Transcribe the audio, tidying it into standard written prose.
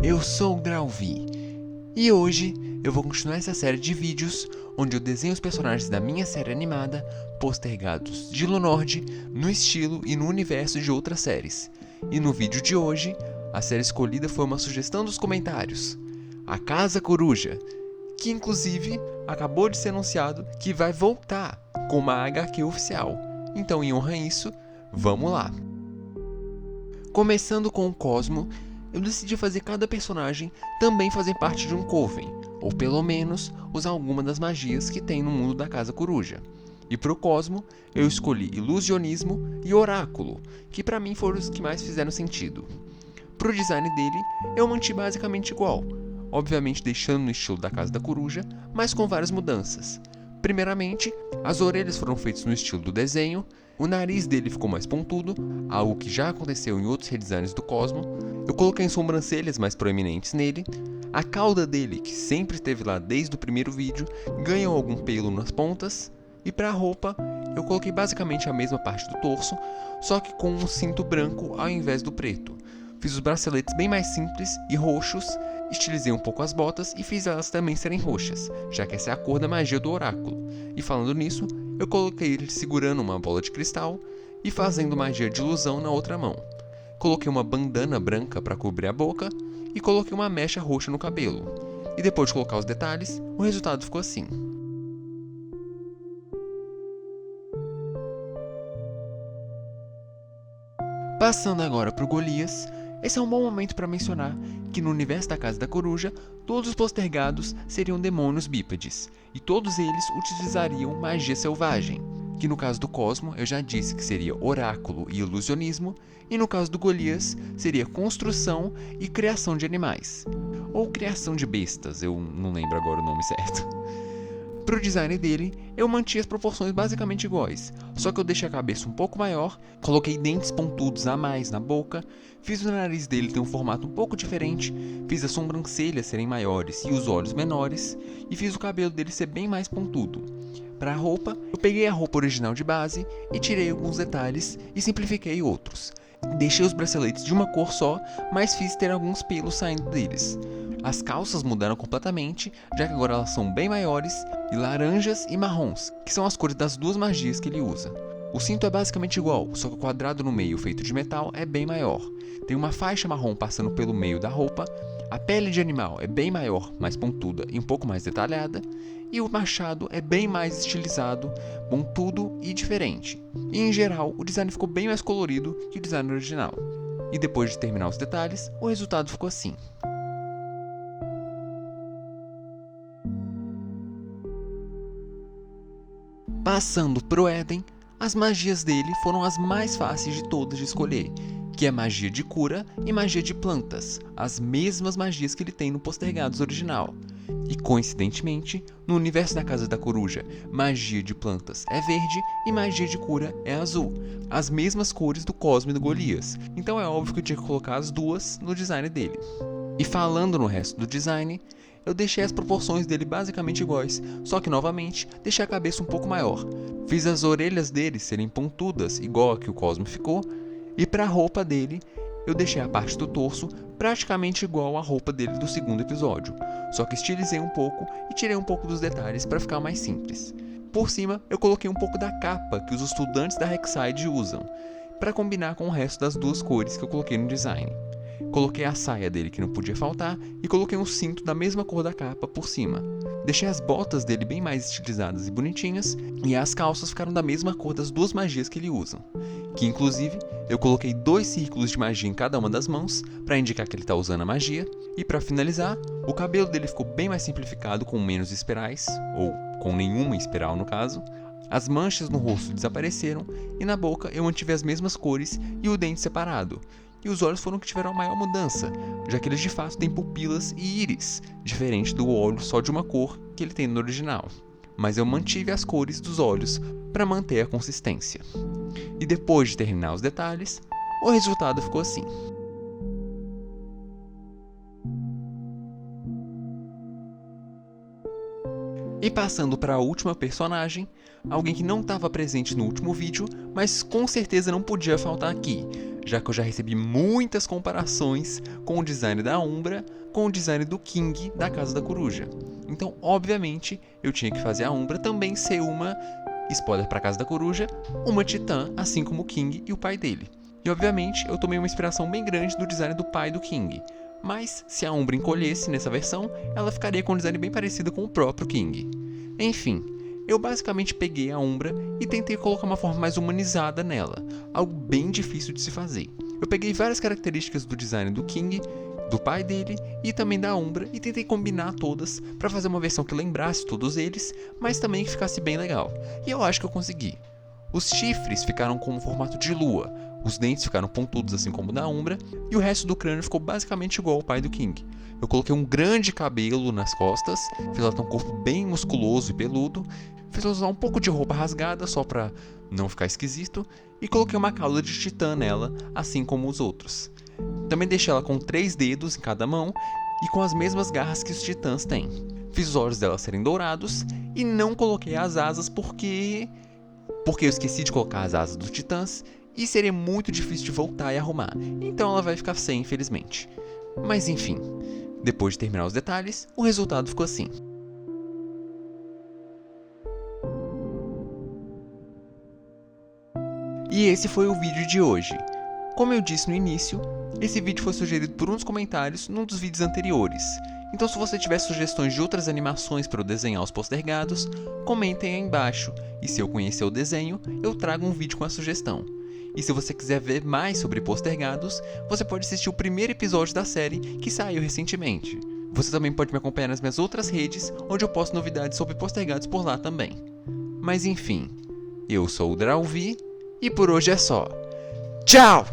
eu sou o Drauvi e hoje eu vou continuar essa série de vídeos onde eu desenho os personagens da minha série animada postergados de Lunord no estilo e no universo de outras séries. E no vídeo de hoje, a série escolhida foi uma sugestão dos comentários, A Casa Coruja, que inclusive acabou de ser anunciado que vai voltar com uma HQ oficial. Então, em honra a isso, vamos lá! Começando com o Cosmo, eu decidi fazer cada personagem também fazer parte de um Coven, ou pelo menos usar alguma das magias que tem no mundo da Casa Coruja. E pro Cosmo, eu escolhi Ilusionismo e Oráculo, que pra mim foram os que mais fizeram sentido. Pro design dele, eu mantive basicamente igual, obviamente deixando no estilo da Casa da Coruja, mas com várias mudanças. Primeiramente, as orelhas foram feitas no estilo do desenho, o nariz dele ficou mais pontudo, algo que já aconteceu em outros redesigns do Cosmo. Eu coloquei sobrancelhas mais proeminentes nele. A cauda dele, que sempre esteve lá desde o primeiro vídeo, ganhou algum pelo nas pontas. E para a roupa, eu coloquei basicamente a mesma parte do torso, só que com um cinto branco ao invés do preto. Fiz os braceletes bem mais simples e roxos, estilizei um pouco as botas e fiz elas também serem roxas, já que essa é a cor da magia do oráculo. E falando nisso, eu coloquei ele segurando uma bola de cristal e fazendo magia de ilusão na outra mão. Coloquei uma bandana branca para cobrir a boca e coloquei uma mecha roxa no cabelo. E depois de colocar os detalhes, o resultado ficou assim. Passando agora para o Golias, esse é um bom momento para mencionar que no universo da Casa da Coruja, todos os postergados seriam demônios bípedes, e todos eles utilizariam magia selvagem, que no caso do Cosmo eu já disse que seria Oráculo e Ilusionismo, e no caso do Golias seria Construção e Criação de Animais, ou Criação de Bestas, eu não lembro agora o nome certo. Pro design dele, eu mantive as proporções basicamente iguais, só que eu deixei a cabeça um pouco maior, coloquei dentes pontudos a mais na boca, fiz o nariz dele ter um formato um pouco diferente, fiz as sobrancelhas serem maiores e os olhos menores, e fiz o cabelo dele ser bem mais pontudo. Para a roupa, eu peguei a roupa original de base e tirei alguns detalhes e simplifiquei outros. Deixei os braceletes de uma cor só, mas fiz ter alguns pelos saindo deles. As calças mudaram completamente, já que agora elas são bem maiores, e laranjas e marrons, que são as cores das duas magias que ele usa. O cinto é basicamente igual, só que o quadrado no meio feito de metal é bem maior. Tem uma faixa marrom passando pelo meio da roupa, a pele de animal é bem maior, mais pontuda e um pouco mais detalhada, e o machado é bem mais estilizado, pontudo e diferente. E em geral, o design ficou bem mais colorido que o design original. E depois de terminar os detalhes, o resultado ficou assim. Passando pro Eden, as magias dele foram as mais fáceis de todas de escolher, que é magia de cura e magia de plantas, as mesmas magias que ele tem no Postergados original. E coincidentemente, no universo da Casa da Coruja, magia de plantas é verde e magia de cura é azul, as mesmas cores do Cosmo e do Golias, então é óbvio que eu tinha que colocar as duas no design dele. E falando no resto do design, eu deixei as proporções dele basicamente iguais, só que novamente deixei a cabeça um pouco maior. Fiz as orelhas dele serem pontudas, igual a que o Cosmo ficou, e para a roupa dele, eu deixei a parte do torso praticamente igual à roupa dele do segundo episódio, só que estilizei um pouco e tirei um pouco dos detalhes para ficar mais simples. Por cima, eu coloquei um pouco da capa que os estudantes da Rek'Sai usam, para combinar com o resto das duas cores que eu coloquei no design. Coloquei a saia dele que não podia faltar e coloquei um cinto da mesma cor da capa por cima. Deixei as botas dele bem mais estilizadas e bonitinhas e as calças ficaram da mesma cor das duas magias que ele usa. Que inclusive eu coloquei 2 círculos de magia em cada uma das mãos para indicar que ele está usando a magia. E para finalizar, o cabelo dele ficou bem mais simplificado com menos espirais, ou com nenhuma espiral no caso. As manchas no rosto desapareceram e na boca eu mantive as mesmas cores e o dente separado. E os olhos foram que tiveram a maior mudança, já que eles de fato têm pupilas e íris, diferente do olho só de uma cor que ele tem no original. Mas eu mantive as cores dos olhos para manter a consistência. E depois de terminar os detalhes, o resultado ficou assim. E passando para a última personagem, alguém que não estava presente no último vídeo, mas com certeza não podia faltar aqui, já que eu já recebi muitas comparações com o design da Umbra com o design do King da Casa da Coruja. Então, obviamente, eu tinha que fazer a Umbra também ser uma, spoiler para a Casa da Coruja, uma titã, assim como o King e o pai dele. E, obviamente, eu tomei uma inspiração bem grande do design do pai do King. Mas, se a Umbra encolhesse nessa versão, ela ficaria com um design bem parecido com o próprio King. Enfim, eu basicamente peguei a Umbra e tentei colocar uma forma mais humanizada nela, algo bem difícil de se fazer. Eu peguei várias características do design do King, do pai dele e também da Umbra e tentei combinar todas para fazer uma versão que lembrasse todos eles, mas também que ficasse bem legal. E eu acho que eu consegui. Os chifres ficaram com o formato de lua, os dentes ficaram pontudos assim como o da Umbra, e o resto do crânio ficou basicamente igual ao pai do King. Eu coloquei um grande cabelo nas costas, fiz ela ter um corpo bem musculoso e peludo, fiz ela usar um pouco de roupa rasgada só pra não ficar esquisito, e coloquei uma cauda de titã nela, assim como os outros. Também deixei ela com 3 dedos em cada mão e com as mesmas garras que os titãs têm. Fiz os olhos dela serem dourados e não coloquei as asas porque eu esqueci de colocar as asas dos titãs e seria muito difícil de voltar e arrumar, então ela vai ficar sem, infelizmente. Mas enfim, depois de terminar os detalhes, o resultado ficou assim. E esse foi o vídeo de hoje. Como eu disse no início, esse vídeo foi sugerido por um dos comentários num dos vídeos anteriores. Então se você tiver sugestões de outras animações para eu desenhar os postergados, comentem aí embaixo. E se eu conhecer o desenho, eu trago um vídeo com a sugestão. E se você quiser ver mais sobre postergados, você pode assistir o primeiro episódio da série que saiu recentemente. Você também pode me acompanhar nas minhas outras redes, onde eu posto novidades sobre postergados por lá também. Mas enfim, eu sou o Drauvi e por hoje é só. Tchau!